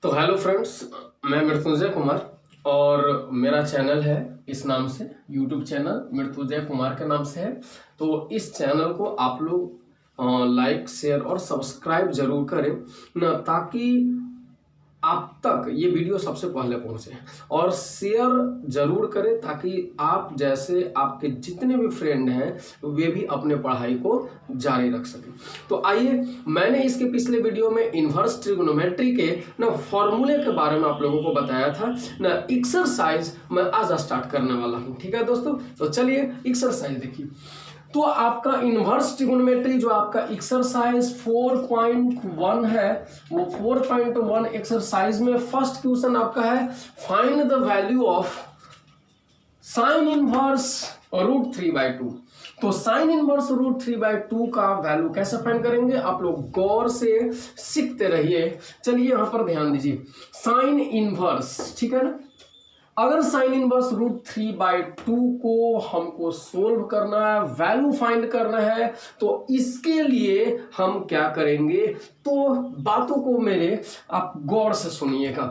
तो hello friends, मैं मृत्युंजय कुमार और मेरा चैनल है इस नाम से, यूट्यूब चैनल मृत्युंजय कुमार के नाम से है। तो इस चैनल को आप लोग लाइक, शेयर और सब्सक्राइब जरूर करें ना, ताकि आप तक ये वीडियो सबसे पहले पहुंचे, और शेयर जरूर करें ताकि आप जैसे आपके जितने भी फ्रेंड हैं वे भी अपने पढ़ाई को जारी रख सकें। तो आइए, मैंने इसके पिछले वीडियो में इन्वर्स ट्रिग्नोमेट्री के ना फॉर्मूले के बारे में आप लोगों को बताया था ना। एक्सरसाइज मैं आज स्टार्ट करने वाला हूं, ठीक है दोस्तों। तो चलिए एक्सरसाइज देखिए। तो आपका इन्वर्स ट्रिग्नोमेट्री जो आपका एक्सरसाइज 4.1 है, वो 4.1 एक्सरसाइज में फर्स्ट क्वेश्चन आपका है, find the value of sine inverse √3/2। तो साइन इनवर्स √3/2 का वैल्यू कैसे फाइंड करेंगे, आप लोग गौर से सीखते रहिए। चलिए यहां पर ध्यान दीजिए, साइन इनवर्स, ठीक है ना। अगर साइन इनवर्स √3/2 को हमको सोल्व करना है, वैल्यू फाइंड करना है, तो इसके लिए हम क्या करेंगे, तो बातों को मेरे आप गौर से सुनिएगा।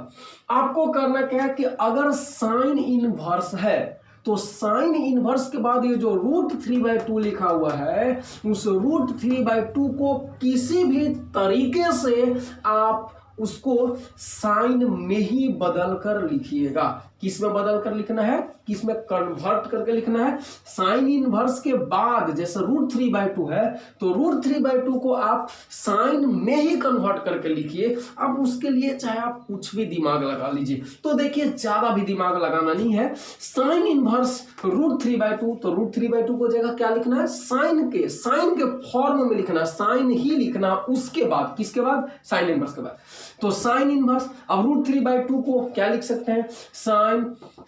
आपको करना क्या है कि अगर साइन इनवर्स है तो साइन इनवर्स के बाद ये जो √3/2 लिखा हुआ है, उस √3/2 को किसी भी तरीके से आप उसको साइन में ही बदल कर लिखिएगा। किस में बदल कर लिखना है, किस में कन्वर्ट करके लिखना है। साइन इनवर्स के बाद जैसे √3/2 है, तो √3/2 को आप साइन में ही कन्वर्ट करके लिखिए। अब उसके लिए चाहे आप कुछ भी दिमाग लगा लीजिए। तो देखिए, ज्यादा भी दिमाग लगाना नहीं है। साइन इनवर्स √3/2, तो √3/2 को जगह क्या लिखना है, साइन के फॉर्म में लिखना है, साइन ही लिखना। उसके बाद किसके बाद, साइन इनवर्स के बाद। तो साइन इनवर्स, अब √3/2 को क्या लिख सकते हैं, साइन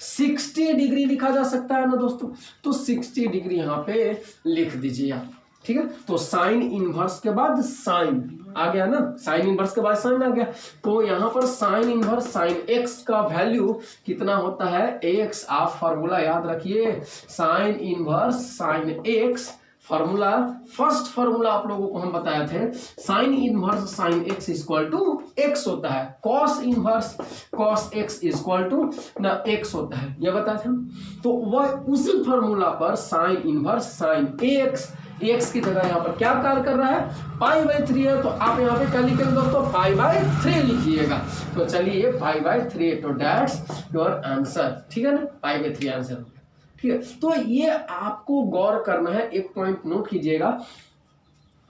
60 डिग्री लिखा जा सकता है ना दोस्तों। तो 60 डिग्री यहां पे लिख दीजिए आप, ठीक है। तो साइन इनवर्स के बाद साइन आ गया ना, साइन इनवर्स के बाद साइन आ गया। तो यहां पर साइन इनवर्स साइन x का वैल्यू कितना होता है, x। आप फॉर्मूला याद रखिए, sine inverse sine x, formula first formula आप लोगों को हम बताए थे, sine inverse sine x equal to x होता है, cos inverse cos x equal to ना x होता है, ये बताए थे हम। तो वह उसी फॉर्मूला पर साइन इनवर्स साइन x की जगह यहाँ पर क्या कार्य कर रहा है, π/3 है। तो आप यहाँ पे क्या लिखेंगे दोस्तों, π/3 लिखिएगा। तो चलिए π/3, तो दैट्स योर आंसर, ठीक है ना, π/3 आंसर, ठीक है। तो ये आपको गौर करना है, एक पॉइंट नोट कीजिएगा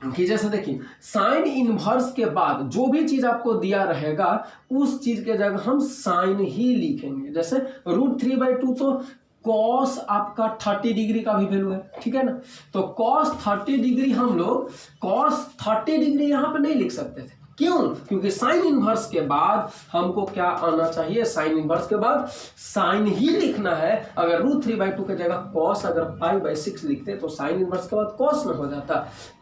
कि जैसे देखिए, साइन इनवर्स के बाद जो भी चीज आपको दिया रहेगा उस चीज के जगह हम साइन ही लिखेंगे। जैसे √3/2 तो कॉस आपका 30 डिग्री का भी वैल्यू है, ठीक है ना। तो कॉस 30 डिग्री हम लोग कॉस 30 डिग्री यहां पे नहीं लिख सकते थे। क्यों, क्योंकि साइन इनवर्स के बाद हमको क्या आना चाहिए, साइन इनवर्स के बाद साइन ही लिखना है। अगर √3/2 की जगह कॉस अगर π/6 लिखते तो साइन इनवर्स के बाद कॉस में हो जाता,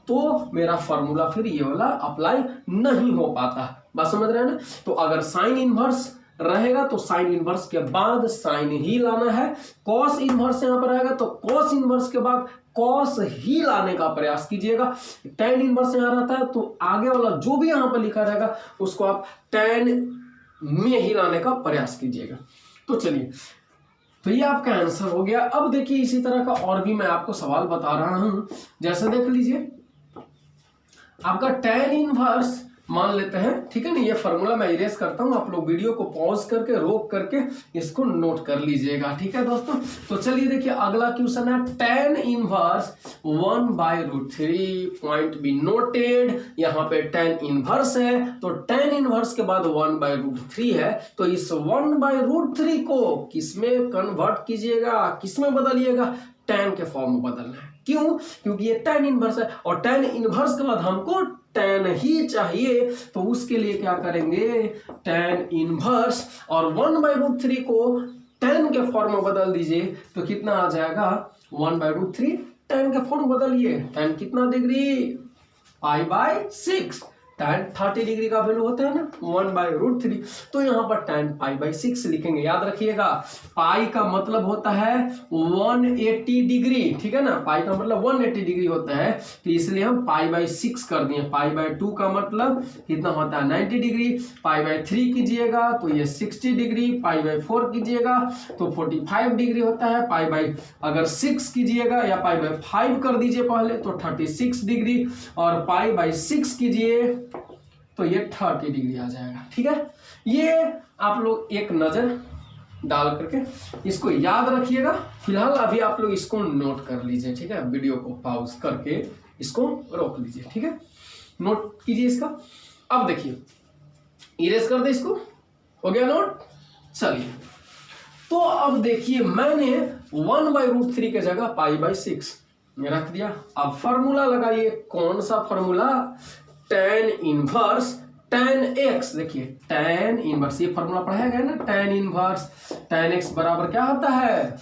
तो मेरा फॉर्मूला फिर ये वाला अप्लाई नहीं हो पाता। बात समझ रहे हैं ना। तो अगर साइन इनवर्स रहेगा तो साइन इनवर्स के बाद साइन ही लाना है। कॉस इनवर्स यहां पर रहेगा तो कॉस इनवर्स के बाद कॉस ही लाने का प्रयास कीजिएगा। टेन इनवर्स यहां रहता है तो आगे वाला जो भी यहां पर लिखा रहेगा उसको आप टेन में ही लाने का प्रयास कीजिएगा। तो चलिए, तो ये आपका आंसर हो गया। अब देखिए, इसी तरह का और भी मैं आपको सवाल बता रहा हूं। जैसे देख लीजिए, आपका टेन इनवर्स मान लेते हैं, ठीक है ना। ये फॉर्मूला मैं इरेज करता हूं, आप लोग वीडियो को पॉज करके रोक करके इसको नोट कर लीजिएगा, ठीक है दोस्तों। तो चलिए देखिए, अगला क्वेश्चन है tan inverse 1/√3, point be noted. यहाँ पे टेन इनवर्स है तो टेन इनवर्स के बाद 1/√3 है, तो इस 1/√3 को किसमें कन्वर्ट कीजिएगा, किसमें बदलिएगा, टेन के फॉर्म में बदलना है। क्यों, क्योंकि ये टेन इनवर्स है और टेन इनवर्स के बाद हमको टेन ही चाहिए। तो उसके लिए क्या करेंगे, टेन इनवर्स और 1/√3 को टेन के फॉर्म में बदल दीजिए। तो कितना आ जाएगा, 1/√3 टेन के फॉर्म में बदलिए, टेन कितना डिग्री, π/6, tan 30 डिग्री का वैल्यू होता है ना 1/√3, तो यहाँ पर tan π/6 लिखेंगे। याद रखिएगा पाई का मतलब होता है 180 डिग्री, ठीक है ना, पाई का मतलब 180 डिग्री होता है, तो इसलिए हम π/6 कर दिए। π/2 का मतलब कितना होता है 90 डिग्री, π/3 कीजिएगा तो ये 60 डिग्री, π/4 कीजिएगा तो 45 डिग्री होता है, अगर 6 कीजिएगा या π/5 कर दीजिए पहले तो 36 डिग्री, और π/6 कीजिए तो ये 30 डिग्री आ जाएगा। ठीक है, ये आप लोग एक नजर डाल करके इसको याद रखिएगा। फिलहाल अभी आप लोग इसको नोट कर लीजिए, ठीक है, वीडियो को पॉज करके इसको रोक लीजिए, ठीक है, नोट कीजिए इसका। अब देखिए इरेज कर दे इसको, हो गया नोट। चलिए तो अब देखिए मैंने 1/√3 के जगह π/6 रख दिया। अब फॉर्मूला लगाइए, कौन सा formula, tan inverse tan x। देखिए tan इनवर्स, ये फॉर्मूला पढ़ाया गया ना, tan इनवर्स tan x बराबर क्या होता है,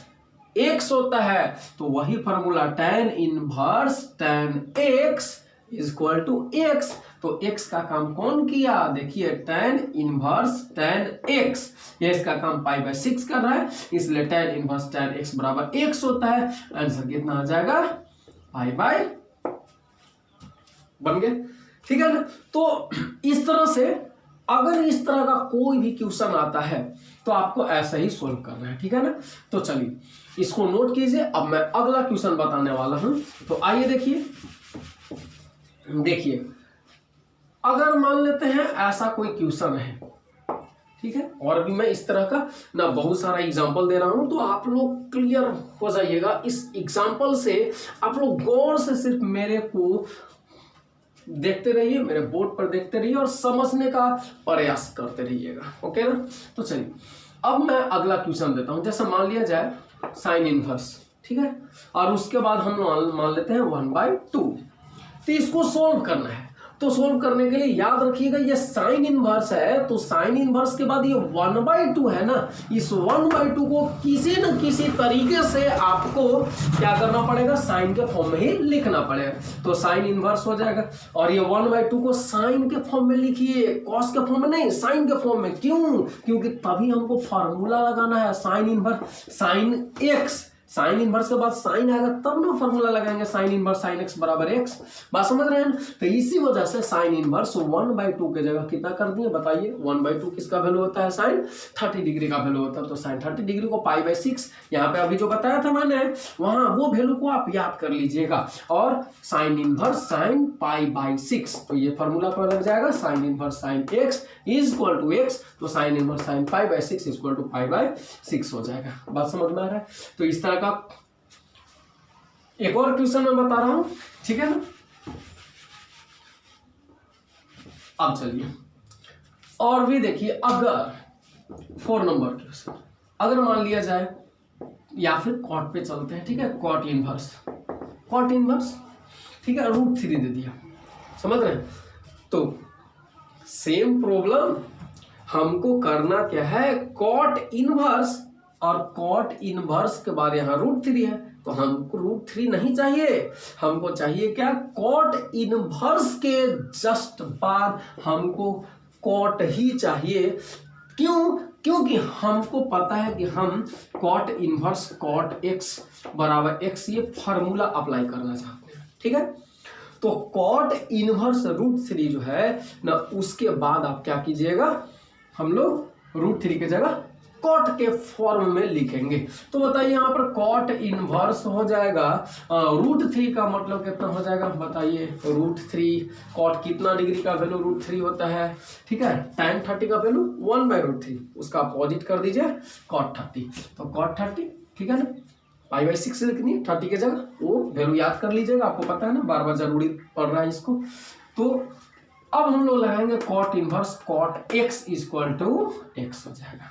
x होता है, तो वही formula tan inverse tan x equal to x। तो x का काम कौन किया, देखिए tan इनवर्स tan x, ये इसका काम π/6 कर रहा है, इसलिए tan इनवर्स tan x बराबर x होता है। आंसर कितना आ जाएगा, π/, बन गया, ठीक है ना। तो इस तरह से अगर इस तरह का कोई भी क्वेश्चन आता है तो आपको ऐसा ही सोल्व करना है, ठीक है ना। तो चलिए इसको नोट कीजिए। अब मैं अगला क्वेश्चन बताने वाला हूं, तो आइए देखिए अगर मान लेते हैं ऐसा कोई क्वेश्चन है, ठीक है, और भी मैं इस तरह का ना बहुत सारा एग्जांपल दे रहा हूं, तो आप लोग क्लियर हो जाइएगा। इस एग्जांपल से आप लोग गौर से सिर्फ मेरे को देखते रहिए, मेरे बोर्ड पर देखते रहिए और समझने का प्रयास करते रहिएगा, ओके ना। तो चलिए अब मैं अगला क्वेश्चन देता हूं। जैसे मान लिया जाए साइन इनवर्स, ठीक है, और उसके बाद हम मान लेते हैं 1/2, तो इसको सोल्व करना है। तो सोल्व करने के लिए याद रखिएगा ये साइन इनवर्स है, तो साइन इनवर्स के बाद ये 1/2 है ना, इस 1/2 को किसी न किसी तरीके से आपको क्या करना पड़ेगा, साइन के फॉर्म में ही लिखना पड़ेगा। तो साइन इनवर्स हो जाएगा, और ये 1/2 को साइन के फॉर्म में लिखिए, कॉस के फॉर्म में नहीं, साइन के फॉर्म में। क्यों, क्योंकि तभी हमको फॉर्मूला लगाना है, sign inverse sine x, sine inverse के बाद साइन आएगा तब ना फॉर्मूला लगाएंगे, साइन इनवर्स साइन एक्स बराबर एक्स। बात समझ रहे हैं। तो इसी वजह से साइन इनवर्स 1/2 के जगह कितना कर दिए बताइए, 1/2 किसका वैल्यू होता है, साइन 30 डिग्री का वैल्यू होता है। तो साइन 30 डिग्री को π/6 यहाँ पे अभी जो बताया था मैंने, वहां वो वैल्यू को आप याद कर लीजिएगा, और साइन इनवर्स साइन π/6, तो ये फॉर्मूला पर लग जाएगा, sine inverse sine x is equal to x, तो sine inverse sine π/6 equal to π/6 हो जाएगा। बात समझ में आ रहा है। तो इस तरह का एक और क्वेश्चन मैं बता रहा हूं, ठीक है ना। अब चलिए और भी देखिए, अगर 4 नंबर क्वेश्चन, अगर मान लिया जाए, या फिर कॉट पे चलते हैं, ठीक है, कॉट इनवर्स, ठीक है, √3 दे दिया, समझ रहे हैं। तो सेम प्रॉब्लम हमको करना क्या है, कॉट इनवर्स, और कॉट इनवर्स के बाद यहाँ √3 है, तो हमको √3 नहीं चाहिए, हमको चाहिए क्या, कॉट इनवर्स के जस्ट बाद हमको कॉट ही चाहिए। क्यों, क्योंकि हमको पता है कि हम कॉट इनवर्स कॉट एक्स बराबर एक्स ये फॉर्मूला अप्लाई करना चाहते हैं, ठीक है। तो कॉट इनवर्स √3 जो है ना, उसके बाद आप क्या कीजिएगा, हम लोग √3 की जगह कॉट के फॉर्म में लिखेंगे। तो बताइए यहाँ पर कॉट इनवर्स हो जाएगा, √3 का मतलब कितना हो जाएगा बताइए, √3 कॉट कितना डिग्री का वैल्यू √3 होता है, ठीक है, tan 30 का वैल्यू 1/√3, उसका अपोजिट कर दीजिए cot 30, तो cot 30, ठीक है ना, π/6 लिखनी है 30 की जगह, वो वैल्यू याद कर लीजिएगा, आपको पता है ना, बार बार जरूरी पड़ रहा है इसको। तो अब हम लोग लगाएंगे cot inverse cot x equal to x हो जाएगा,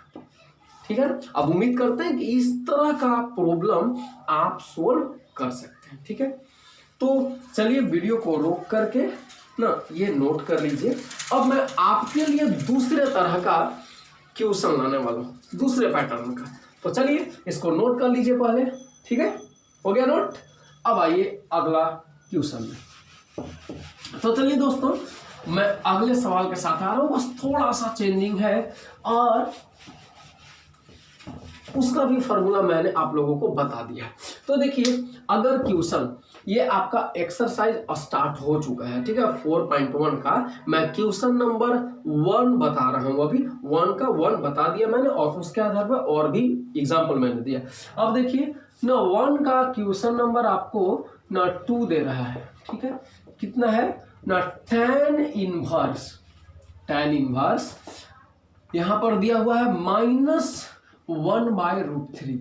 ठीक है। अब उम्मीद करते हैं कि इस तरह का प्रॉब्लम आप सोल्व कर सकते हैं, ठीक है। तो चलिए वीडियो को रोक करके ना ये नोट कर लीजिए। अब मैं आपके लिए दूसरे तरह का क्वेश्चन लाने वाला हूँ, दूसरे पैटर्न का। तो चलिए इसको नोट कर लीजिए पहले, ठीक है, हो गया नोट। अब आइए अगला क्वेश्चन में। तो चलिए दोस्तों मैं अगले सवाल के साथ आ रहा हूं, बस थोड़ा सा चेंजिंग है और उसका भी फॉर्मूला मैंने आप लोगों को बता दिया। तो देखिए, अगर क्वेश्चन ये आपका एक्सरसाइज स्टार्ट हो चुका है, ठीक है, 4.1 का मैं क्वेश्चन नंबर 1 बता रहा हूं। अभी 1 का 1 बता दिया मैंने और उसके आधार पर और भी एग्जाम्पल मैंने दिया। अब देखिए ना, 1 का क्वेश्चन नंबर आपको ना 2 दे रहा है, ठीक है, कितना है ना, tan इनवर्स यहां पर दिया हुआ है -1/√3,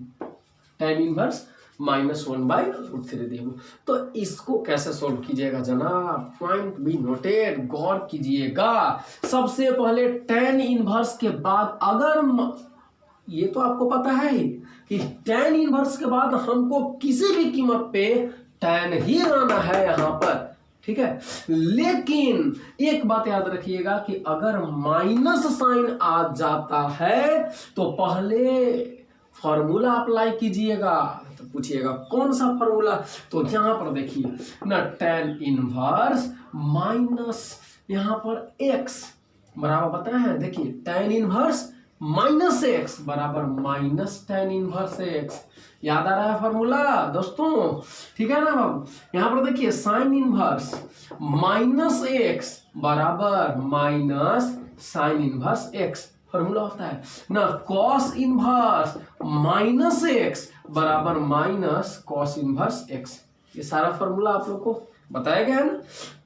tan इनवर्स -1/√3 दिया हुआ। तो इसको कैसे सोल्व कीजिएगा जनाब, पॉइंट बी नोटेड, गौर कीजिएगा। सबसे पहले tan इनवर्स के बाद, अगर ये तो आपको पता है कि tan इनवर्स के बाद हमको किसी भी कीमत पे tan ही लाना है यहां पर, ठीक है। लेकिन एक बात याद रखिएगा कि अगर माइनस साइन आ जाता है तो पहले फॉर्मूला अप्लाई कीजिएगा। तो पूछिएगा कौन सा फॉर्मूला, तो यहां पर देखिए ना, tan इनवर्स माइनस यहां पर x बराबर बताया है, देखिए tan इनवर्स -x बराबर -tan इनवर्स x। याद आ रहा है फॉर्मूला दोस्तों, ठीक है ना बाबू। यहां पर देखिए sin इनवर्स -x बराबर -sin इनवर्स x फॉर्मूला होता है ना। cos इनवर्स -x बराबर -cos इनवर्स x। ये सारा फॉर्मूला आप लोग को बताया गया है ना।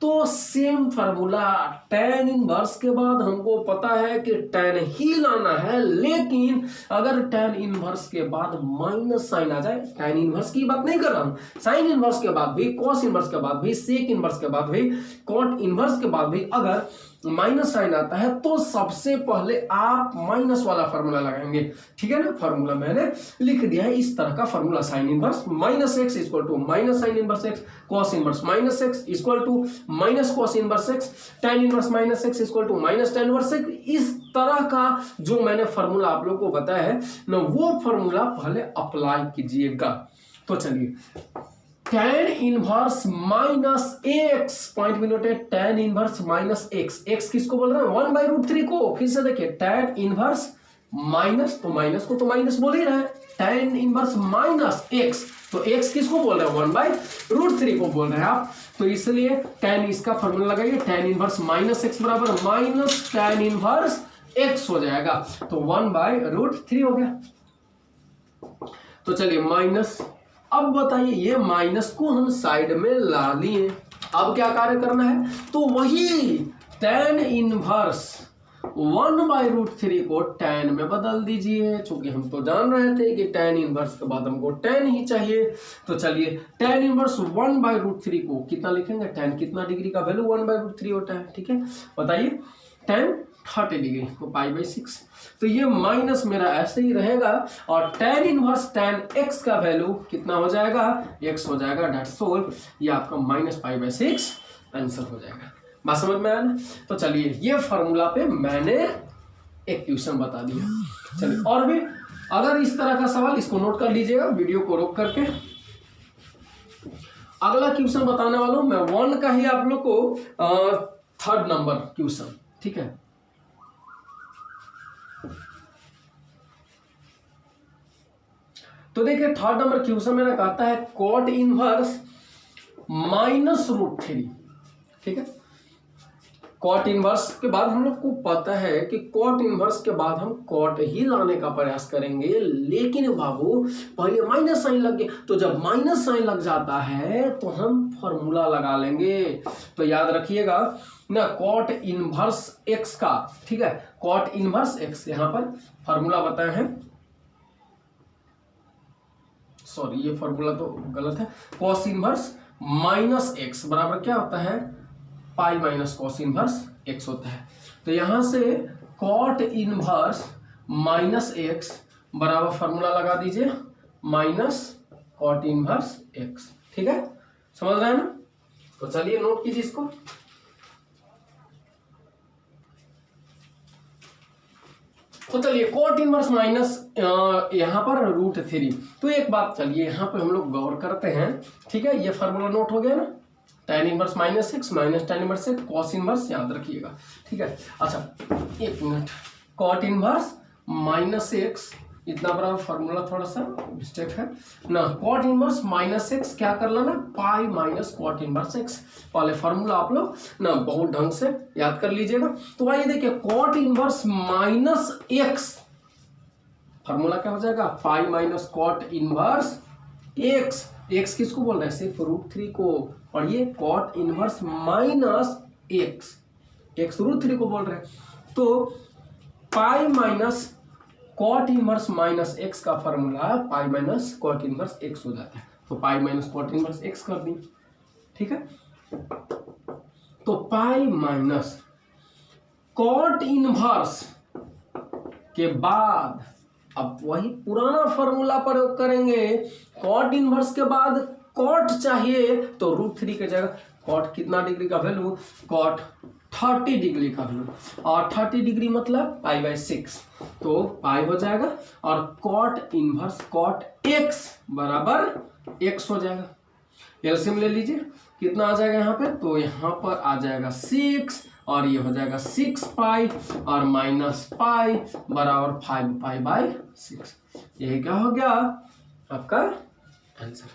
तो सेम फॉर्मूला tan इनवर्स के बाद हमको पता है कि tan ही लाना है, लेकिन अगर tan इनवर्स के बाद माइनस साइन आ जाए, tan इनवर्स की बात नहीं कर रहा हूं, साइन इनवर्स के बाद भी, cos इनवर्स के बाद भी, sec इनवर्स के बाद भी, cot इनवर्स के बाद भी अगर माइनस साइन आता है तो सबसे पहले आप माइनस वाला फॉर्मूला लगाएंगे, ठीक है ना। फॉर्मूला मैंने लिख दिया है इस तरह का formula, sine inverse -x equal to -sin inverse x, cos inverse -x equal to -cos inverse x, tan inverse -x equal to -tan inverse x। इस तरह का जो मैंने फॉर्मूला आप लोगों को बताया है ना, वो फॉर्मूला पहले अप्लाई कीजिएगा। तो चलिए, tan इनवर्स -x, पॉइंट भी नोटेड, tan इनवर्स -x किसको बोल रहे हैं, 1/√3 को। फिर से देखिए, tan इनवर्स माइनस, तो माइनस को तो माइनस बोल ही रहे हैं, tan इनवर्स -x, तो x किसको बोल रहे हैं, 1/√3 को बोल रहे हैं आप। तो इसलिए tan इसका फॉर्मूला लगाइए, tan इनवर्स -x बराबर -tan इनवर्स x हो जाएगा, तो 1/√3 हो गया। तो चलिए माइनस, अब बताइए ये माइनस को हम साइड में ला लिए, अब क्या कार्य करना है, तो वही tan इनवर्स 1/√3 को tan में बदल दीजिए, क्योंकि हम तो जान रहे थे कि tan इनवर्स के बाद हमको tan ही चाहिए। तो चलिए tan इनवर्स 1/√3 को कितना लिखेंगे, tan कितना डिग्री का वैल्यू 1/√3 होता है, ठीक है, बताइए, tan 30 डिग्री को π/6। तो ये माइनस मेरा ऐसे ही रहेगा और tan इनवर्स tan x का वैल्यू कितना हो जाएगा, x हो जाएगा, डेट्स ऑल। ये आपका -π/6 आंसर हो जाएगा। बात समझ में आया ना। तो चलिए, ये फॉर्मूला पे मैंने एक क्वेश्चन बता दिया। चलिए और भी अगर इस तरह का सवाल, इसको नोट कर लीजिएगा वीडियो को रोक करके। अगला क्वेश्चन बताने वाला हूं मैं 1 का ही आप लोग को 3rd नंबर क्वेश्चन, ठीक है। तो देखिए 3rd नंबर क्वेश्चन मेरा कहता है cot इनवर्स -√3, ठीक है। cot इनवर्स के बाद हम लोग को पता है कि cot इनवर्स के बाद हम cot ही लाने का प्रयास करेंगे, लेकिन बाबू पहले माइनस साइन लग गया, तो जब माइनस साइन लग जाता है तो हम फॉर्मूला लगा लेंगे। तो याद रखिएगा ना, cot इनवर्स x का, ठीक है, cot इनवर्स x, यहां पर फॉर्मूला बताया है, सॉरी ये फॉर्मूला तो गलत है, cos इनवर्स -x बराबर क्या होता है, π - cos इनवर्स x होता है। तो यहां से cot इनवर्स -x बराबर फॉर्मूला लगा दीजिए -cot इनवर्स x, ठीक है, समझ रहे हैं ना। तो चलिए नोट कीजिए इसको। तो चलिए cot इनवर्स माइनस यहाँ पर √3। तो एक बात चलिए यहाँ पे हम लोग गौर करते हैं, ठीक है, ये फॉर्मूला नोट हो गया ना, tan inverse minus x minus tan inverse x cos inverse याद रखिएगा, ठीक है। अच्छा एक minute, cot inverse minus x, इतना बड़ा फॉर्मूला थोड़ा सा मिस्टेक है ना, cot इनवर्स माइनस एक्स क्या कर लेना, पाई माइनस cot इनवर्स एक्स, पहले फॉर्मूला आप लोग ना बहुत ढंग से याद कर लीजिएगा। तो आइए देखिए cot inverse minus x, formula क्या हो जाएगा, pi minus cot inverse x, x किसको बोल रहे हैं, सिर्फ √3 को पढ़िए, cot inverse minus x, x √3 को बोल रहे हैं, तो pi minus cot inverse minus x का formula pi minus cot inverse x हो जाता है, तो pi minus cot inverse x कर दी, ठीक है। तो पाई माइनस cot इनवर्स के बाद अब वही पुराना फॉर्मूला प्रयोग करेंगे, cot इनवर्स के बाद cot चाहिए तो √3 की जगह cot कितना डिग्री का वैल्यू, cot 30 डिग्री का वैल्यू, और 30 डिग्री मतलब π/6, तो पाई हो जाएगा, और cot इनवर्स cot x बराबर x हो जाएगा। एलसीएम ले लीजिए, कितना आ जाएगा यहाँ पे, तो यहाँ पर आ जाएगा 6, और ये हो जाएगा 6 पाई और माइनस पाई बराबर 5 π/6, यही क्या हो गया आपका आंसर।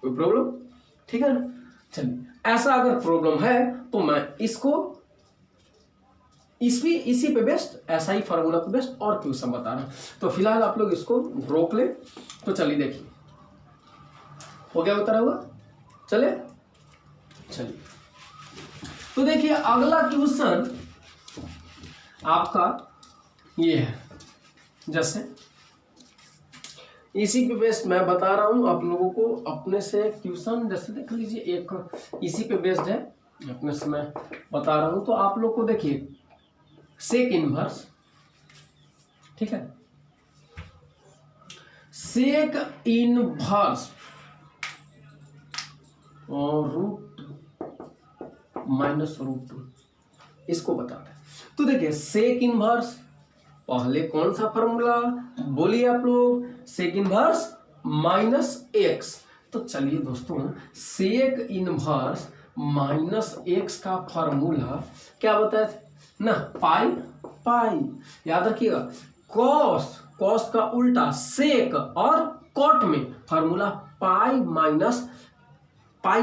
कोई प्रॉब्लम, ठीक है ना। चलिए ऐसा अगर प्रॉब्लम है तो मैं इसको इसी पे बेस्ट, ऐसा ही फार्मूला पे बेस्ट और क्वेश्चन बता रहा हूं, तो फिलहाल आप लोग इसको रोक ले। तो चलिए देखिए, हो गया उतरा हुआ, चले चलिए। तो देखिए अगला क्वेश्चन आपका ये है, जैसे इसी पे बेस्ड मैं बता रहा हूं आप लोगों को, अपने से क्वेश्चन जैसे देख लीजिए, एक इसी पे बेस्ड है, अपने से मैं बता रहा हूं, तो आप लोग को देखिए सेक इनवर्स, ठीक है, सेक इनवर्स और रूट माइनस √2 इसको बताते हैं। तो देखिए सेक इनवर्स, पहले कौन सा फॉर्मूला बोलिए आप लोग, सेक इनवर्स माइनस एक्स, तो चलिए दोस्तों सेक इनवर्स माइनस एक्स का फॉर्मूला क्या बताया ना, पाई याद रखिएगा, कॉस का उल्टा सेक, और कॉट में फॉर्मूला पाई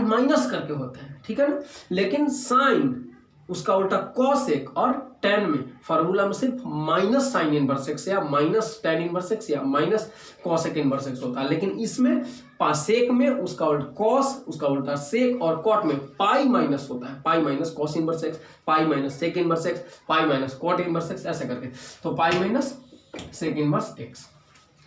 माइनस करके होता है, ठीक है ना, लेकिन साइन उसका उल्टा कॉसेक, और टेन में फॉर्मूला में सिर्फ माइनस साइन इनवर्स एक्स या माइनस टेन इनवर्स एक्स या माइनस कॉसेक इनवर्स एक्स होता है, लेकिन इसमें सेक में उसका उल्टा कॉस, उसका उल्टा सेक, और कॉट में पाई माइनस होता है, pi minus cos inverse x, pi minus sec inverse x, pi minus cot inverse x, ऐसे करके, तो pi minus sec inverse x,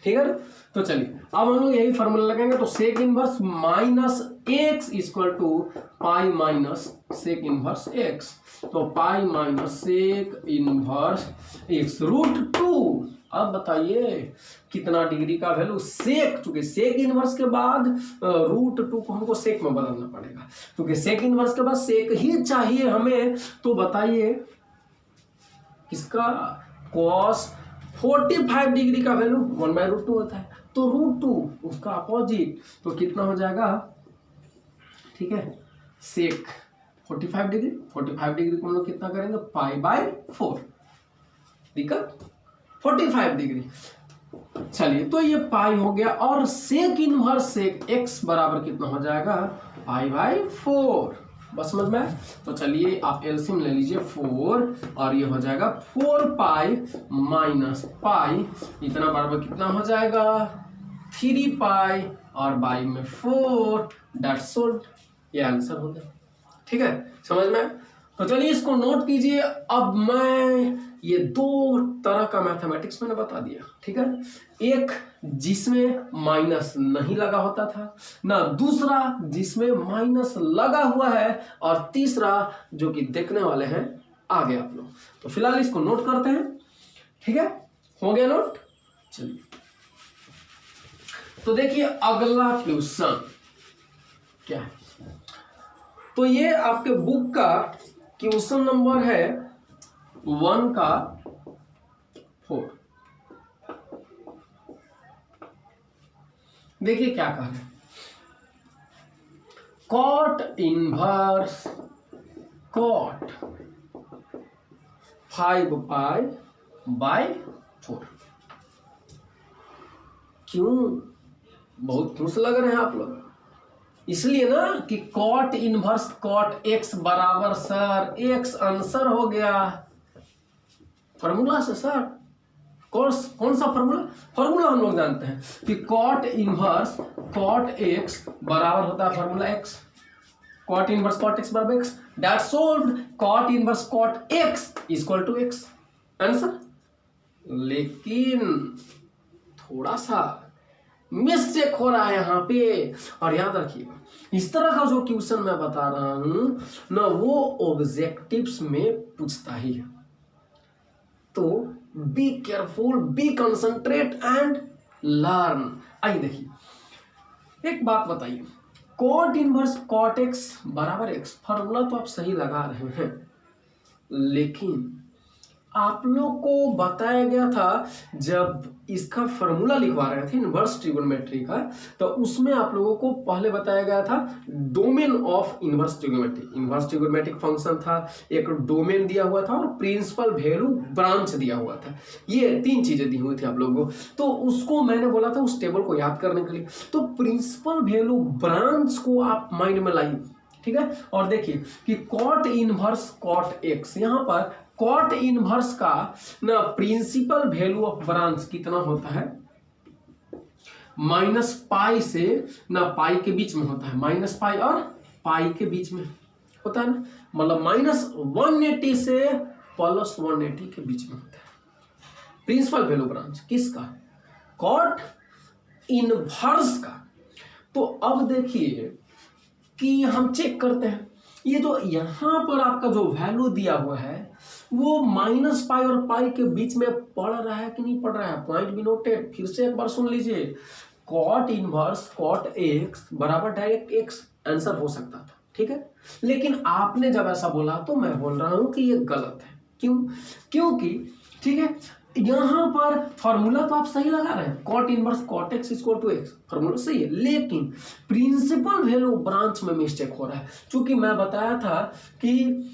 ठीक है ना। तो चलिए अब हम लोग यही फॉर्मूला लगाएंगे, तो sec inverse minus x equal to pi minus sec inverse x, तो pi minus sec inverse x √2। अब बताइए कितना डिग्री का वैल्यू, सेक, चूंकि सेक इनवर्स के बाद √2 को हमको सेक में बदलना पड़ेगा, क्योंकि सेक इनवर्स के बाद सेक ही चाहिए हमें, तो बताइए किसका, कॉस 45 डिग्री का वैल्यू 1/√2 होता है, तो √2 उसका अपोजिट, तो कितना हो जाएगा, ठीक है, सेक 45 डिग्री, 45 डिग्री को हम लोग कितना करेंगे, π/4, दिक्कत 45 डिग्री। चलिए तो ये पाई हो गया, और सेक इनवर्स सेक एक्स बराबर कितना हो जाएगा, π/4, बस समझ में। तो चलिए आप एलसीएम ले लीजिए 4, और ये हो जाएगा 4 पाई माइनस पाई, इतना बराबर कितना हो जाएगा, 3 पाई, और बाई में 4, दैट्स ऑल, ये आंसर हो गया, ठीक है, समझ में। तो चलिए इसको नोट कीजिए। अब मैं ये दो तरह का मैथमेटिक्स मैंने बता दिया, ठीक है, एक जिसमें माइनस नहीं लगा होता था ना, दूसरा जिसमें माइनस लगा हुआ है, और तीसरा जो कि देखने वाले हैं आगे आप लोग। तो फिलहाल इसको नोट करते हैं, ठीक है, हो गया नोट। चलिए तो देखिए अगला क्वेश्चन क्या है, तो ये आपके बुक का क्वेश्चन नंबर है 1 का 4। देखिए क्या कह रहे हैं, कॉट इनवर्स कॉट 5π/4। क्यों, बहुत खुश लग रहे हैं आप लोग? इसलिए ना कि कॉट इनवर्स कॉट एक्स बराबर सर एक्स आंसर हो गया फॉर्मूला से। सर कौन सा फॉर्मूला हम लोग जानते हैं कि कॉट इनवर्स कॉट एक्स बराबर होता है formula x. Cot inverse cot x बराबर x, that solved cot inverse cot x equal to x answer. लेकिन थोड़ा सा मिस्टेक हो रहा है यहाँ पे। और याद रखिएगा, इस तरह का जो क्वेश्चन मैं बता रहा हूं ना, वो ऑब्जेक्टिव्स में पूछता ही है। तो be careful, be concentrate and learn. आइए देखिए, एक बात बताइए, कॉट इनवर्स कॉट एक्स बराबर एक्स, फॉर्मूला तो आप सही लगा रहे हैं, लेकिन आप लोग को बताया गया था जब इसका फॉर्मूला लिखवा रहे थे इनवर्स ट्रिगोनोमेट्री का, तो उसमें आप लोगों को पहले बताया गया था domain of inverse trigonometry. Inverse trigonometric function था, एक डोमेन दिया हुआ था और प्रिंसिपल वैल्यू ब्रांच दिया हुआ था। ये 3 चीजें दी हुई थी आप लोगों को। तो उसको मैंने बोला था उस टेबल को याद करने के लिए। तो प्रिंसिपल वैल्यू ब्रांच को आप माइंड में लाइए, ठीक है। और देखिए कि कॉट इनवर्स कॉट एक्स, यहाँ पर कॉट इनवर्स का ना प्रिंसिपल वैल्यू ऑफ ब्रांच कितना होता है, -π से ना पाई के बीच में होता है। -π और पाई के बीच में होता है ना, मतलब -180 से +180 के बीच में होता है प्रिंसिपल वैल्यू ब्रांच। किसका? कॉट इनवर्स का। तो अब देखिए कि हम चेक करते हैं, ये जो यहां पर आपका जो वैल्यू दिया हुआ है वो -π और पाई के बीच में पड़ रहा है कि नहीं पड़ रहा है? Point be noted. फिर से एक बार सुन लीजिए, कॉट इनवर्स कॉट एक्स बराबर डायरेक्ट एक्स आंसर हो सकता था, ठीक है। लेकिन आपने जब ऐसा बोला तो मैं बोल रहा हूं कि ये गलत है। क्यों? क्योंकि ठीक है, यहां पर फॉर्मूला तो आप सही लगा रहे हैं, cot inverse cot x equal to x, formula सही है, लेकिन प्रिंसिपल वैल्यू ब्रांच में मिस्टेक हो रहा है। क्योंकि मैं बताया था कि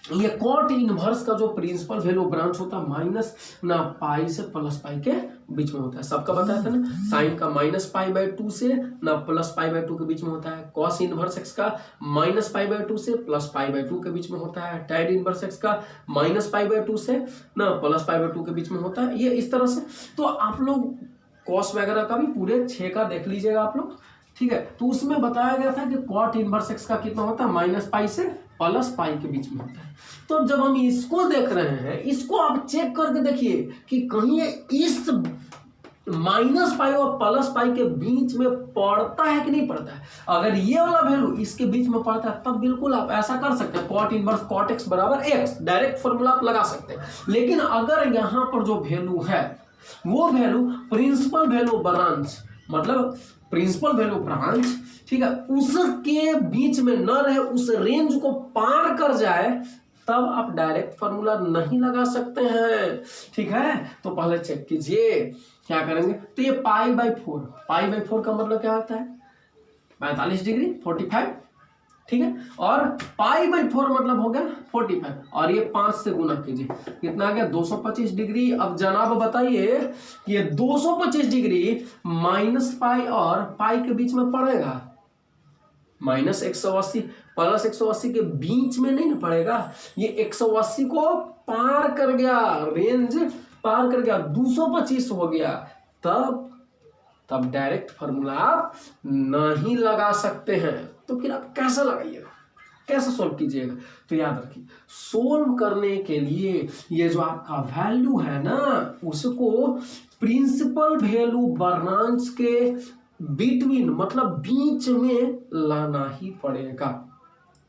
ये कॉट इनवर्स का जो प्रिंसिपल वैल्यू ब्रांच होता है माइनस ना पाई से +π के बीच में होता है। सबका बताया था ना, साइन का -π/2 से ना +π/2 के बीच में होता है। कॉस इनवर्स एक्स का -π/2 से +π/2 के बीच में होता है। टैन इनवर्स एक्स का -π/2 से ना +π/2 के बीच में होता है। ये इस तरह से। तो आप लोग कॉस वगैरह का भी पूरे 6 का देख लीजिएगा आप लोग, ठीक है। तो उसमें बताया गया था कि कॉट इनवर्स एक्स का कितना होता है, -π से +π के बीच में होता है। तो जब हम इसको देख रहे हैं, इसको आप चेक करके देखिए कि कहीं इस -π और +π के बीच में पड़ता है कि नहीं पड़ता है। अगर ये वाला वैल्यू इसके बीच में पड़ता है तब बिल्कुल आप ऐसा कर सकते हैं, कॉट इनवर्स कॉट एक्स बराबर एक्स, डायरेक्ट फॉर्मूला आप लगा सकते हैं। लेकिन अगर यहाँ पर जो वैल्यू है वो वैल्यू प्रिंसिपल वैल्यू ब्रांच, मतलब प्रिंसिपल वैल्यू ब्रांच, ठीक है, उसके बीच में न रहे, उस रेंज को पार कर जाए, तब आप डायरेक्ट फॉर्मूला नहीं लगा सकते हैं, ठीक है। तो पहले चेक कीजिए क्या करेंगे। तो ये π/4 का मतलब क्या होता है, 45 डिग्री 45, ठीक है। और π/4 मतलब हो गया 45, और ये 5 से गुना कीजिए, कितना आ गया 225 डिग्री। अब जनाब बताइए ये 225 डिग्री -π और पाई के बीच में पड़ेगा, -180 +180 के बीच में नहीं ना पड़ेगा। ये 180 को पार कर गया, रेंज पार कर गया, 225 हो गया, तब डायरेक्ट फॉर्मूला आप नहीं लगा सकते हैं। तो फिर आप कैसे लगाइएगा, कैसे सोल्व कीजिएगा? तो याद रखिए, सोल्व करने के लिए ये जो आपका वैल्यू है ना, उसको प्रिंसिपल वैल्यू ब्रांच के बिटवीन, मतलब बीच में लाना ही पड़ेगा।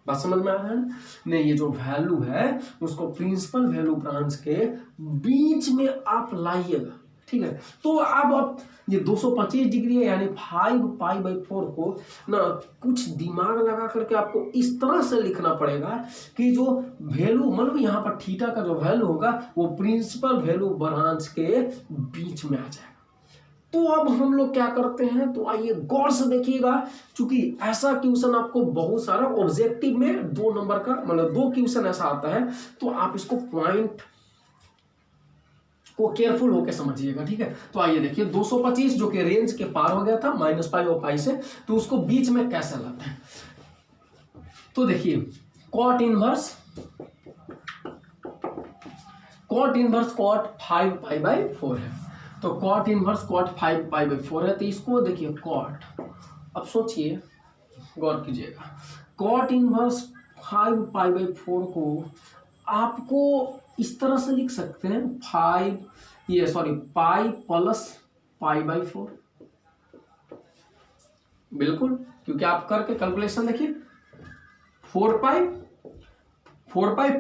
बात समझ में आ रहा है ना? नहीं, ये जो वैल्यू है उसको प्रिंसिपल वैल्यू ब्रांच के बीच में आप लाइएगा, ठीक है। तो अब आप ये 225 डिग्री है, यानी 5π/4 को ना कुछ दिमाग लगा करके आपको इस तरह से लिखना पड़ेगा कि जो वैल्यू, मतलब यहाँ पर थीटा का जो वैल्यू होगा वो प्रिंसिपल वैल्यू ब्रांच के बीच में आ जाएगा। तो अब हम लोग क्या करते हैं, तो आइए गौर से देखिएगा, चूंकि ऐसा क्वेश्चन आपको बहुत सारा ऑब्जेक्टिव में 2 नंबर का मतलब 2 क्वेश्चन ऐसा आता है, तो आप इसको पॉइंट को केयरफुल होकर समझिएगा, ठीक है। तो आइए देखिए 225 जो कि रेंज के पार हो गया था -पाई और पाई से, तो उसको बीच में कैसे लाते हैं। तो देखिए कॉट इनवर्स कॉट 5π/4 है, तो कॉट इनवर्स कॉट 5π/4 है, तो इसको देखिए कॉट, अब सोचिए गौर कीजिएगा, कॉट इनवर्स 5π/4 को आपको इस तरह से लिख सकते हैं पाई प्लस π/4, बिल्कुल, क्योंकि आप करके कैलकुलेशन देखिए 4π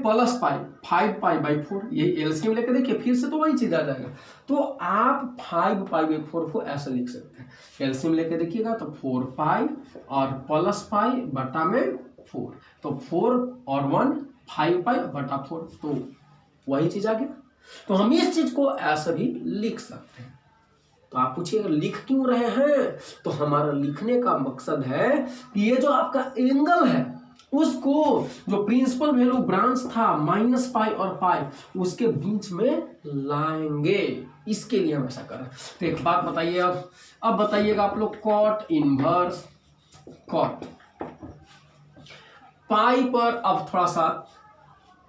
प्लस पाई 5π/4, ये एलसीएम लेकर देखिए फिर से तो वही चीज आ जाएगा। तो आप 5π/4 को ऐसे लिख सकते हैं, एलसीएम लेकर देखिएगा तो 4π और प्लस पाई बटा में 4, तो 4 और 1 5π/4, तो वही चीज आ गया। तो हम इस चीज को ऐसे भी लिख सकते हैं। तो आप पूछिए लिख क्यों रहे हैं, तो हमारा लिखने का मकसद है कि ये जो आपका एंगल है उसको जो प्रिंसिपल वैल्यू ब्रांच था -पाई और पाई उसके बीच में लाएंगे, इसके लिए हम ऐसा कर रहे हैं। तो एक बात बताइए, अब बताइएगा आप लोग कॉट इनवर्स कॉट पाई पर, अब थोड़ा सा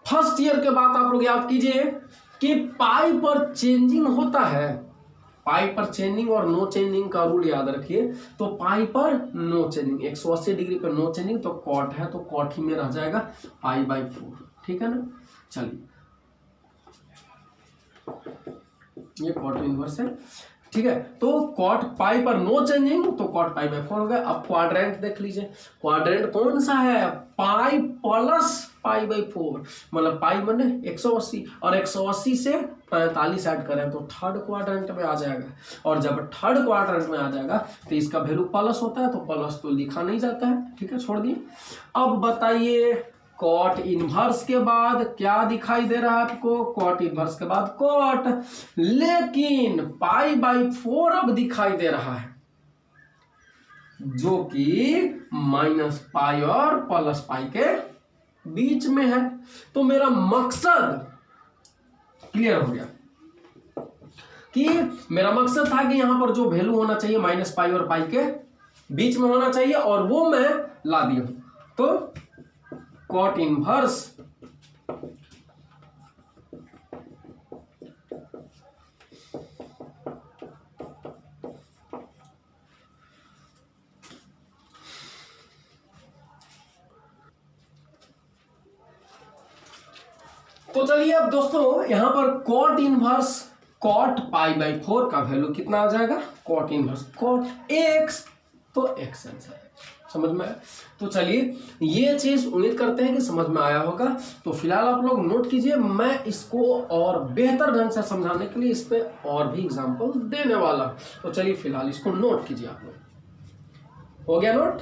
फर्स्ट ईयर के बाद आप लोग याद कीजिए कि पाई पर चेंजिंग होता है, पाई पर चेंजिंग और नो चेंजिंग का रूल याद रखिए। तो पाई पर नो चेंजिंग 180 डिग्री पर नो चेंजिंग, तो कॉट है तो कॉट ही में रह जाएगा π/4, ठीक है ना। चलिए ये कॉट इनवर्स है, ठीक है। तो कॉट पाई पर नो चेंजिंग, तो कॉट π/4 हो गया। अब क्वाड्रेंट देख लीजिए, क्वाड्रेंट कौन सा है, पाई प्लस π/4, मतलब पाई बने 180 और 180 से 45 ऐड करें तो थर्ड क्वाड्रेंट में आ जाएगा, और जब थर्ड क्वाड्रेंट में आ जाएगा तो इसका वैल्यू प्लस होता है, तो प्लस तो लिखा नहीं जाता है, ठीक है, छोड़ दिए। अब बताइए कॉट इनवर्स के बाद क्या दिखाई दे रहा है आपको, कॉट इनवर्स के बाद कॉट, लेकिन π/4 अब दिखाई दे रहा है जो कि -पाई और प्लस पाई के बीच में है। तो मेरा मकसद क्लियर हो गया कि मेरा मकसद था कि यहां पर जो वैल्यू होना चाहिए -पाई और पाई के बीच में होना चाहिए, और वो मैं ला दिया हूं। तो कॉट इनवर्स तो चलिए अब दोस्तों यहां पर कॉट इनवर्स कॉट π/4 का वैल्यू कितना आ जाएगा, कॉट इनवर्स कॉट एक्स, तो एक्स आंसर समझ में आया। तो चलिए ये चीज उम्मीद करते हैं कि समझ में आया होगा। तो फिलहाल आप लोग नोट कीजिए, मैं इसको और बेहतर ढंग से समझाने के लिए इस पे और भी एग्जांपल देने वाला। तो चलिए फिलहाल इसको नोट कीजिए आप लोग, हो गया नोट।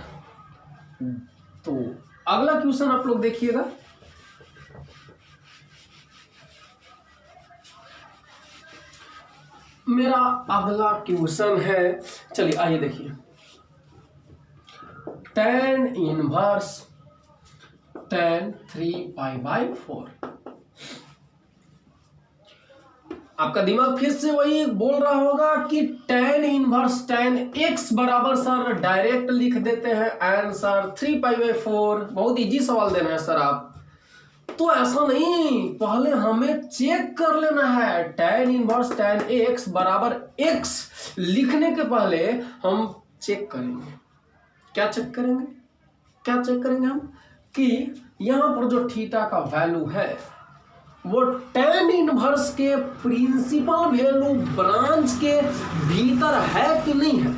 तो अगला क्वेश्चन आप लोग देखिएगा, मेरा अगला क्वेश्चन है, चलिए आइए देखिए, tan इनवर्स tan 3π/4। आपका दिमाग फिर से वही बोल रहा होगा कि tan इनवर्स tan x बराबर सर डायरेक्ट लिख देते हैं आंसर 3π/4, बहुत इजी सवाल देना है सर आप। तो ऐसा नहीं, पहले हमें चेक कर लेना है। tan इनवर्स tan x बराबर x लिखने के पहले हम चेक करेंगे, क्या चेक करेंगे, क्या चेक करेंगे हम, कि यहां पर जो थीटा का वैल्यू है वो tan इनवर्स के प्रिंसिपल वैल्यू ब्रांच के भीतर है कि नहीं है,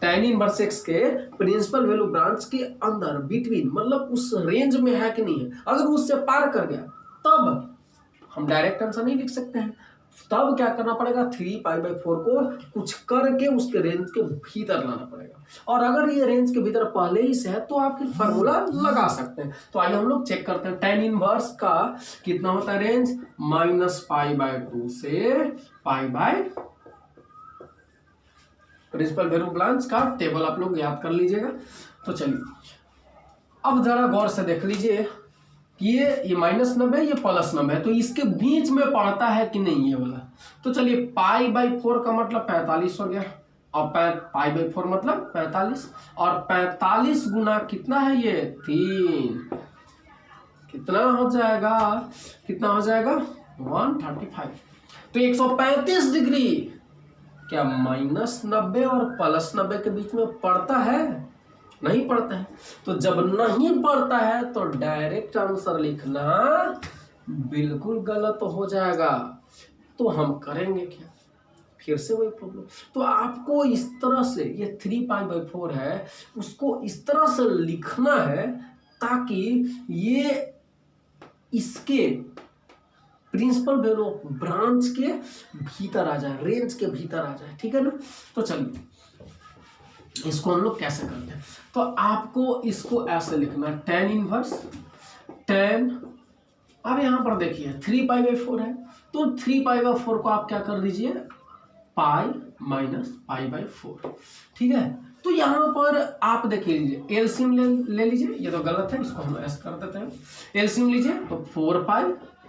tan इनवर्स x के प्रिंसिपल वैल्यू ब्रांच के अंदर बिटवीन, मतलब उस रेंज में है कि नहीं है। अगर उससे पार कर गया तब हम डायरेक्ट आंसर नहीं लिख सकते हैं, तब क्या करना पड़ेगा, 3π/4 को कुछ करके उसके रेंज के भीतर लाना पड़ेगा। और अगर ये रेंज के भीतर पहले ही से है तो आप फिर फार्मूला लगा सकते हैं। तो आइए हम लोग चेक करते हैं, tan इनवर्स का कितना होता है रेंज, -π/2 से π/, प्रिंसिपल वैल्यू ब्रांच का टेबल आप लोग याद कर लीजिएगा। तो चलिए अब जरा गौर से देख लीजिए कि ये -90 ये +90 है, तो इसके बीच में पड़ता है कि नहीं ये वाला। तो चलिए π/4 का मतलब 45 हो गया, और π/4 मतलब 45, और 45 गुना कितना है ये 3, कितना हो जाएगा, कितना हो जाएगा 135। तो 135 डिग्री क्या -90 और +90 के बीच में पड़ता है? नहीं पड़ता है। तो जब नहीं पड़ता है तो डायरेक्ट आंसर लिखना बिल्कुल गलत हो जाएगा। तो हम करेंगे क्या, फिर से वही प्रॉब्लम। तो आपको इस तरह से ये 3π/4 है, उसको इस तरह से लिखना है ताकि ये इसके प्रिंसिपल वैल्यू ब्रांच के भीतर आ जाए, रेंज के भीतर आ जाए, ठीक है ना। तो चलिए इसको हम लोग कैसे करते हैं। तो आपको इसको ऐसे लिखना है tan इनवर्स tan, अब यहां पर देखिए 3π/4 है, तो 3π/4 को आप क्या कर दीजिए पाई माइनस π/4, ठीक है। तो यहां पर आप देख लीजिए एलसीएम ले लीजिए, ये तो गलत है, इसको हम ऐसे कर देते हैं। एलसीएम लीजिए तो 4π,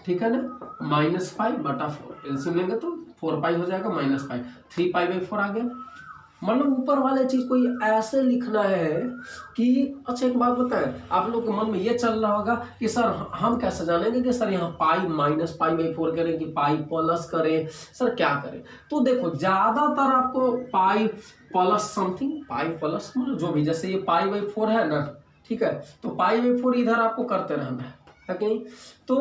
ठीक है ना, -π/4, एलसीएम लेंगे तो 4π हो जाएगा -π, 3π/4 आ गया। मतलब ऊपर वाले चीज को ऐसे लिखना है कि अच्छा एक बात बताएं, आप लोग के मन में ये चल रहा होगा कि सर हम कैसे जानेंगे कि सर यहाँ पाई -π/4 करें कि पाई प्लस करें, सर क्या करें। तो देखो ज्यादातर आपको पाई प्लस समथिंग, पाई प्लस मतलब जो भी, जैसे ये π/4 है ना, ठीक है, तो π/4 इधर आपको करते रहना है कि नहीं। तो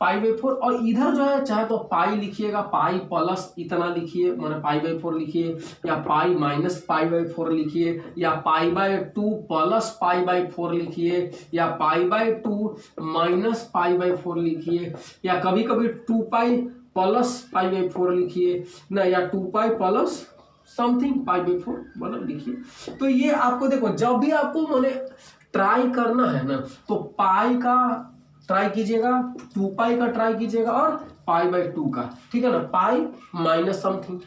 π/4 और इधर जो है चाहे तो पाई लिखिएगा, पाई प्लस इतना लिखिए माने π/4 लिखिए, या पाई -π/4 लिखिए, या π/2 प्लस π/4 लिखिए, या π/2 माइनस π/4 लिखिए, या कभी कभी 2π प्लस π/4 लिखिए ना, या 2π प्लस समथिंग π/4 मतलब लिखिए। तो ये आपको देखो जब भी आपको माने ट्राई करना है ना, तो पाई का ट्राई कीजिएगा, 2π का ट्राई कीजिएगा, और π/2 का, ठीक है ना, पाई माइनस समथिंग,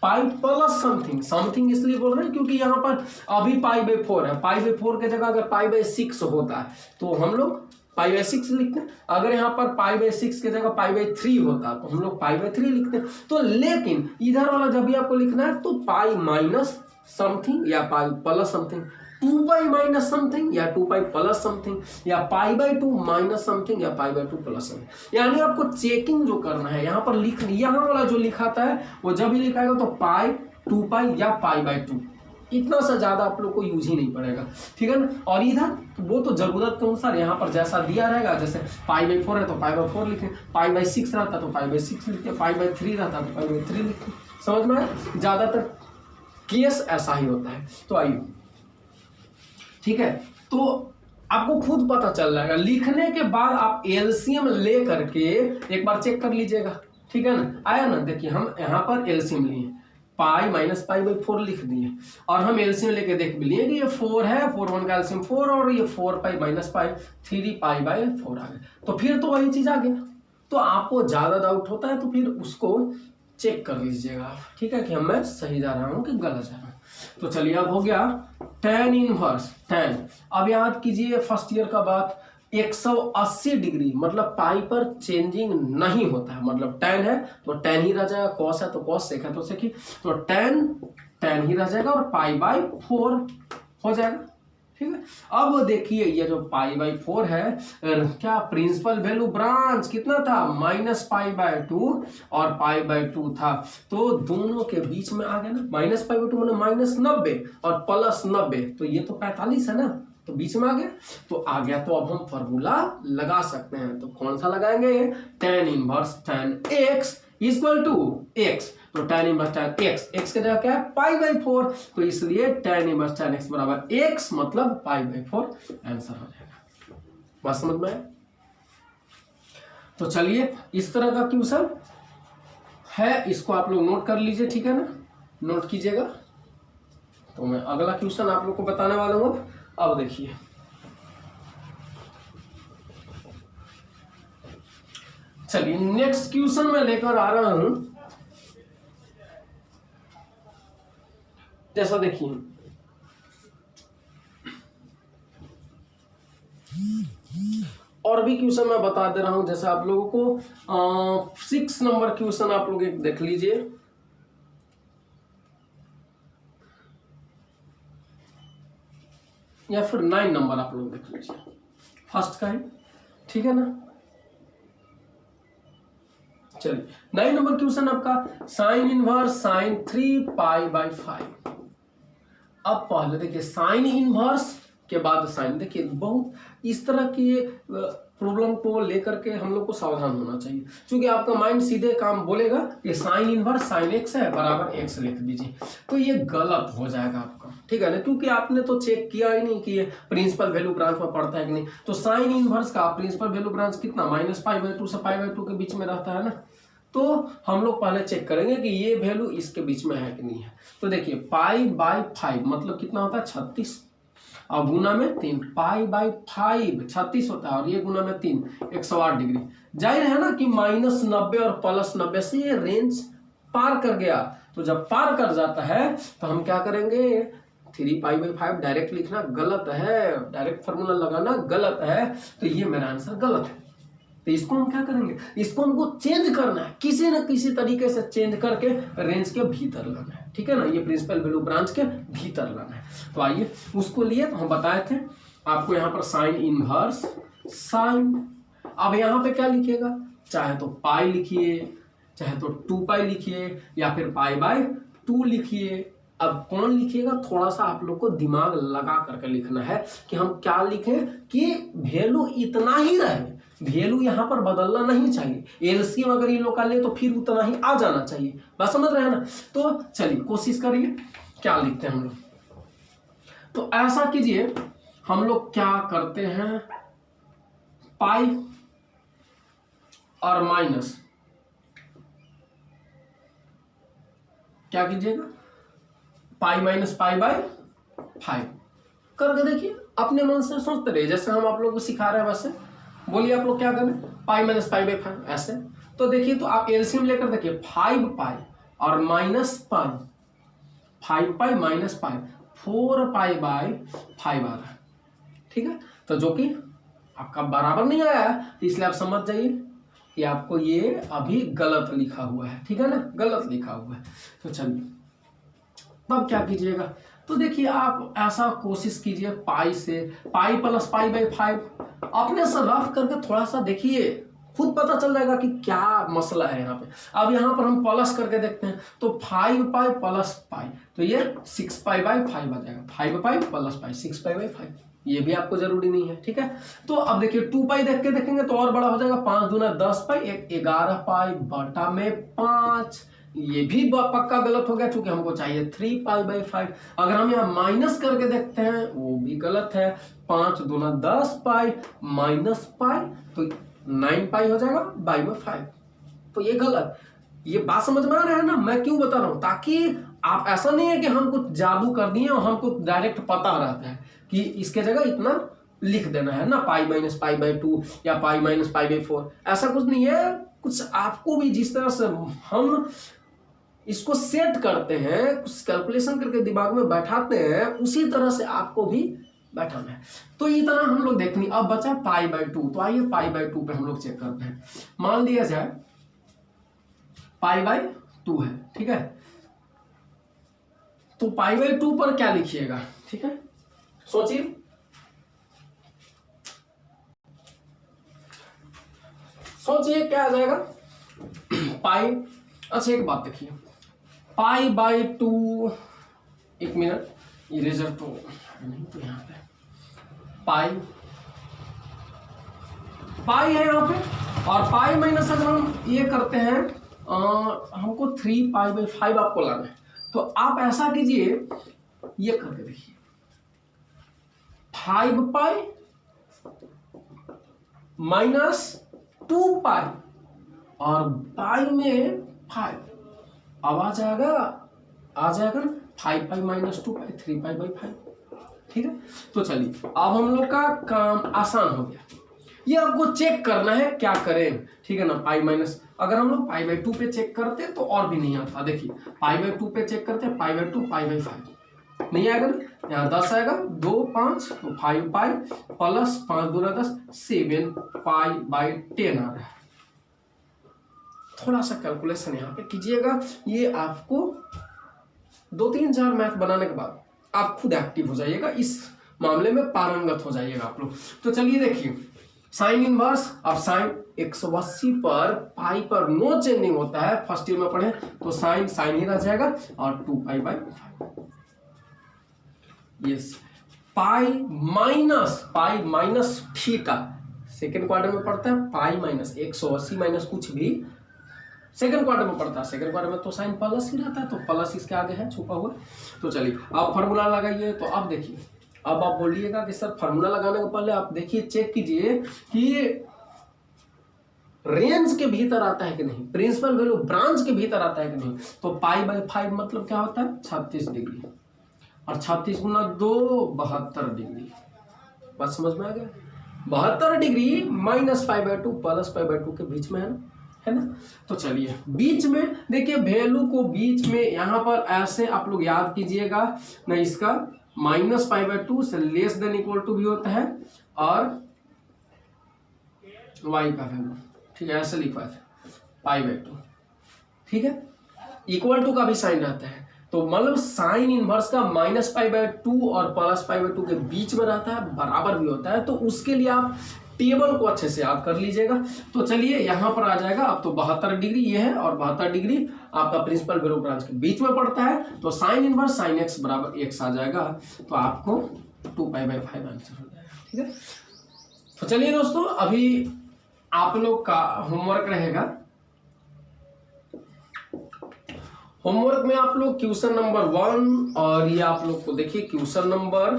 पाई प्लस समथिंग, समथिंग इसलिए बोल रहे हैं क्योंकि यहाँ पर अभी π/4 है, π/4 के जगह अगर π/6 होता है तो हम लोग π/6 लिखते हैं, अगर यहाँ पर π/6 के जगह π/3 होता तो हम लोग π/3 लिखते हैं। तो लेकिन इधर वाला जब भी आपको लिखना है तो पाई माइनस समथिंग या pi plus something, 2π minus something या 2π प्लस समथिंग, या π/2 माइनस समथिंग या π/2 प्लस समथिंग। यानी आपको चेकिंग जो करना है यहाँ पर लिख, यहाँ वाला जो लिखाता है वो जब भी लिखाएगा तो पाई 2π या π/2, इतना से ज्यादा आप लोग को यूज ही नहीं पड़ेगा, ठीक है ना। और इधर वो तो जरूरत के अनुसार यहाँ पर जैसा दिया रहेगा, जैसे π/4 है तो π/4 लिखें, π/6 रहता तो π/6 लिखते, π/3 रहता तो π/3 लिखते, समझ में आया। ज्यादातर केस ऐसा ही होता है। तो आइए, ठीक है, तो आपको खुद पता चल जाएगा, लिखने के बाद आप एलसीएम ले करके एक बार चेक कर लीजिएगा, ठीक है ना। आया ना, देखिए हम यहाँ पर एलसीएम लिए, पाई माइनस π/4 लिख दिए, और हम एलसीएम लेके देख भी लिए कि ये 4 है, 4 1 का एलसीएम 4, और ये 4π माइनस π 3π/4 आ गया, तो फिर तो वही चीज आ गया। तो आपको ज्यादा डाउट होता है तो फिर उसको चेक कर लीजिएगा, ठीक है, कि मैं सही जा रहा हूँ कि गलत जा रहा हूँ। तो चलिए अब हो गया tan इनवर्स tan। अब याद कीजिए फर्स्ट ईयर का बात, 180 डिग्री मतलब पाई पर चेंजिंग नहीं होता है, मतलब tan है तो tan ही रह जाएगा, cos है तो cos, sec है तो sec ही, तो tan ही रह जाएगा, और π/4 हो जाएगा, ठीक है। अब देखिए ये जो π/4 है, क्या प्रिंसिपल वैल्यू ब्रांच कितना था -π/2 और π/2 था, तो दोनों के बीच में आ गया ना, -π/2 मैंने -90 और +90, तो ये तो 45 है ना, तो बीच में आ गया, तो आ गया। तो अब हम फॉर्मूला लगा सकते हैं, तो कौन सा लगाएंगे, tan inverse tan x equal to x, तो tan inverse tan x, x के जगह क्या है π/4, तो इसलिए tan इनवर्स tan x बराबर x मतलब π/4 आंसर हो जाएगा। बात समझ में आया। तो चलिए इस तरह का क्वेश्चन है, इसको आप लोग नोट कर लीजिए, ठीक है ना, नोट कीजिएगा। तो मैं अगला क्वेश्चन आप लोग को बताने वाला हूं। अब देखिए, चलिए नेक्स्ट क्वेश्चन में लेकर आ रहा हूं जैसा देखिए और भी क्वेश्चन मैं बता दे रहा हूं, जैसे आप लोगों को 6 नंबर क्वेश्चन आप लोग एक देख लीजिए, या फिर 9 नंबर आप लोग देख लीजिए, फर्स्ट का ही, ठीक है ना। चलिए 9 नंबर क्वेश्चन आपका साइन इनवर्स साइन 3π/5। अब पहले देखिए साइन इनवर्स के बाद साइन, देखिए बहुत इस तरह की प्रॉब्लम को लेकर के हम लोग को सावधान होना चाहिए, क्योंकि आपका माइंड सीधे काम बोलेगा कि साइन इनवर्स साइन x है बराबर x लिख दीजिए, तो ये गलत हो जाएगा आपका, ठीक है ना, क्योंकि आपने तो चेक किया ही नहीं कि ये प्रिंसिपल वैल्यू ब्रांच में पड़ता है कि नहीं। तो साइन इनवर्स का प्रिंसिपल वैल्यू ब्रांच कितना -π/2 से π/2 के बीच में रहता है ना, तो हम लोग पहले चेक करेंगे कि ये वैल्यू इसके बीच में है कि नहीं है। तो देखिए π/5 मतलब कितना होता है 36, और गुना में 3, π/5 36 होता है, और ये गुना में 3 108 डिग्री। जाहिर है ना कि -90 और +90 से ये रेंज पार कर गया, तो जब पार कर जाता है तो हम क्या करेंगे 3π/5 डायरेक्ट लिखना गलत है, डायरेक्ट फार्मूला लगाना गलत है, तो ये मेरा आंसर गलत है। तो इसको हम क्या करेंगे, इसको हमको चेंज करना है, किसी न किसी तरीके से चेंज करके रेंज के भीतर लाना है, ठीक है ना, ये प्रिंसिपल वैल्यू ब्रांच के भीतर लाना है। तो आइए उसको लिए, तो हम बताए थे आपको यहाँ पर साइन इनवर्स साइन, अब यहाँ पे क्या लिखिएगा, चाहे तो पाई लिखिए, चाहे तो 2π लिखिए, या फिर π/2 लिखिए। अब कौन लिखिएगा, थोड़ा सा आप लोग को दिमाग लगा करके लिखना है कि हम क्या लिखें कि वैल्यू इतना ही रहे, वैल्यू यहाँ पर बदलना नहीं चाहिए। एलसीएम अगर ये लोग का ले तो फिर उतना ही आ जाना चाहिए, बात समझ रहे हैं ना। तो चलिए कोशिश करिए, क्या लिखते हैं हम लोग, तो ऐसा कीजिए, हम लोग क्या करते हैं, पाई और माइनस क्या कीजिएगा, π-π/5 करके देखिए, अपने मन से सोचते रहिए, जैसे हम आप लोगों को सिखा रहे हैं वैसे बोलिए आप लोग क्या करें, π-π/5 ऐसे। तो देखिए, तो आप एलसीएम लेकर देखिए, 5π और -π, 5π - π 4π/5 आ रहा है, ठीक है। तो जो कि आपका बराबर नहीं आया है, तो इसलिए आप समझ जाइए कि आपको ये अभी गलत लिखा हुआ है, ठीक है ना, गलत लिखा हुआ है। तो चलिए तब क्या कीजिएगा, तो देखिए आप ऐसा कोशिश कीजिए, पाई से पाई + π/5 अपने से रफ करके थोड़ा सा देखिए, खुद पता चल जाएगा कि क्या मसला है यहाँ पे। अब यहाँ पर हम प्लस करके देखते हैं, तो 5π + π, तो ये 6π/5 आ जाएगा, 5π + π 6π/5, ये भी आपको जरूरी नहीं है, ठीक है। तो अब देखिए 2π देख के देखेंगे तो और बड़ा हो जाएगा, 5 दूना 10π, 11π/5, ये भी पक्का गलत हो गया, क्योंकि हमको चाहिए 3π/5। अगर हम यहाँ माइनस करके देखते हैं वो भी गलत है, 5 दूना 10π -π, तो 9π हो जाएगा 5/5, तो ये गलत। ये बात समझ में आ रहा है ना, मैं क्यों बता रहा हूं, ताकि आप ऐसा नहीं है कि हम कुछ जादू कर दिए और हमको डायरेक्ट पता रहता है कि इसके जगह इतना लिख देना है ना, π - π/2 या π - π/4, ऐसा कुछ नहीं है। कुछ आपको भी जिस तरह से हम इसको सेट करते हैं, कुछ कैलकुलेशन करके दिमाग में बैठाते हैं, उसी तरह से आपको भी बैठाना है। तो इतना हम लोग देखनी। अब बचा π/2, तो आइए π/2 पे हम लोग चेक करते हैं। मान लिया जाए π/2 है, ठीक है, तो π/2 पर क्या लिखिएगा, ठीक है, सोचिए, सोचिए क्या आ जाएगा, पाई। अच्छा एक बात देखिए, π/2, एक मिनट, इरेजर तो नहीं, तो यहाँ पे पाई है यहाँ पे, और पाई माइनस अगर हम ये करते हैं, हमको 3π/5 आपको लाना है, तो आप ऐसा कीजिए, ये करके देखिए, 5π - 2π और पाई में 5, अब आ जाएगा 5π - 2π 3π/5, ठीक है। तो चलिए अब हम लोग का काम आसान हो गया, ये आपको चेक करना है क्या करें, ठीक है ना। अगर हम लोग π/2 पे चेक करते तो और भी नहीं आता, देखिए π/2 पे चेक करते हैं, π/2 π/5, नहीं आएगा ना, यहाँ 10 आएगा, 2 5 तो 5 पाई प्लस 5 दूना 10 7 पाई बाई 10 आ रहा है। थोड़ा सा कैलकुलेशन यहाँ पे कीजिएगा, ये आपको 2-3-4 मैथ बनाने के बाद आप खुद एक्टिव हो जाइएगा, इस मामले में पारंगत हो जाइएगा आप लोग। तो चलिए देखिए साइन इनवर्स, अब साइन 180 पर पाई पर नो चेंजिंग होता है, फर्स्ट ईयर में पढ़े तो साइन साइन ही रह जाएगा और 2 pi by 5। Yes, pi minus theta second quarter में पढ़ता है, पाई माइनस 180 माइनस कुछ भी सेकंड क्वार्टर में पड़ता है, सेकंड क्वार्टर में तो साइन प्लस ही रहता है, तो प्लस इसके आगे है छुपा हुआ। तो चलिए आप फार्मूला लगाइए। तो अब देखिए, अब आप बोलिएगा कि सर फार्मूला लगाने के पहले आप देखिए चेक कीजिए कि रेंज के भीतर आता है कि नहीं, प्रिंसिपल वैल्यू ब्रांच के भीतर आता है कि नहीं। तो पाई बाई 5 मतलब क्या होता है 36 डिग्री, और 36 गुना 2 72 डिग्री। बात समझ में आ गया? 72 डिग्री माइनस 5/2 प्लस 5/2 के बीच में है ना। तो चलिए बीच में देखिए, वैल्यू को बीच में यहाँ पर ऐसे आप लोग याद कीजिएगा ना, इसका माइनस 5/2 से लेस देन इक्वल टू भी होता है, और y का वैल्यू, ठीक है, ऐसे लिखवा है π/2, ठीक है, इक्वल टू का भी साइन रहता है। तो मतलब साइन इनवर्स का माइनस π/2 और प्लस π/2 के बीच में रहता है, बराबर भी होता है। तो उसके लिए आप टेबल को अच्छे से याद कर लीजिएगा। तो चलिए यहाँ पर आ जाएगा, अब तो 72 डिग्री ये है और 72 डिग्री आपका प्रिंसिपल वैल्यू ब्रांच के बीच में पड़ता है। तो साइन इनवर्स साइन x बराबर x आ जाएगा, तो आपको 2π/5 आंसर हो जाएगा, ठीक है। तो चलिए दोस्तों, अभी आप लोग का होमवर्क रहेगा। होमवर्क में आप लोग क्वेश्चन नंबर 1 और ये आप लोग को देखिए क्वेश्चन नंबर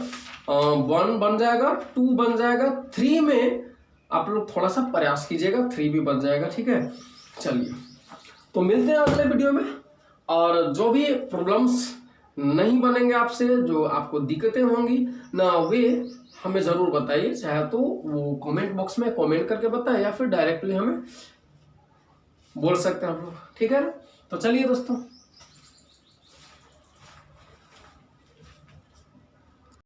1 बन जाएगा, 2 बन जाएगा, 3 में आप लोग थोड़ा सा प्रयास कीजिएगा, 3 भी बन जाएगा, ठीक है। चलिए तो मिलते हैं अगले वीडियो में, और जो भी प्रॉब्लम्स नहीं बनेंगे आपसे, जो आपको दिक्कतें होंगी ना, वे हमें ज़रूर बताइए, चाहे तो वो कमेंट बॉक्स में कमेंट करके बताएं या फिर डायरेक्टली हमें बोल सकते हैं आप लोग, ठीक है। तो चलिए दोस्तों।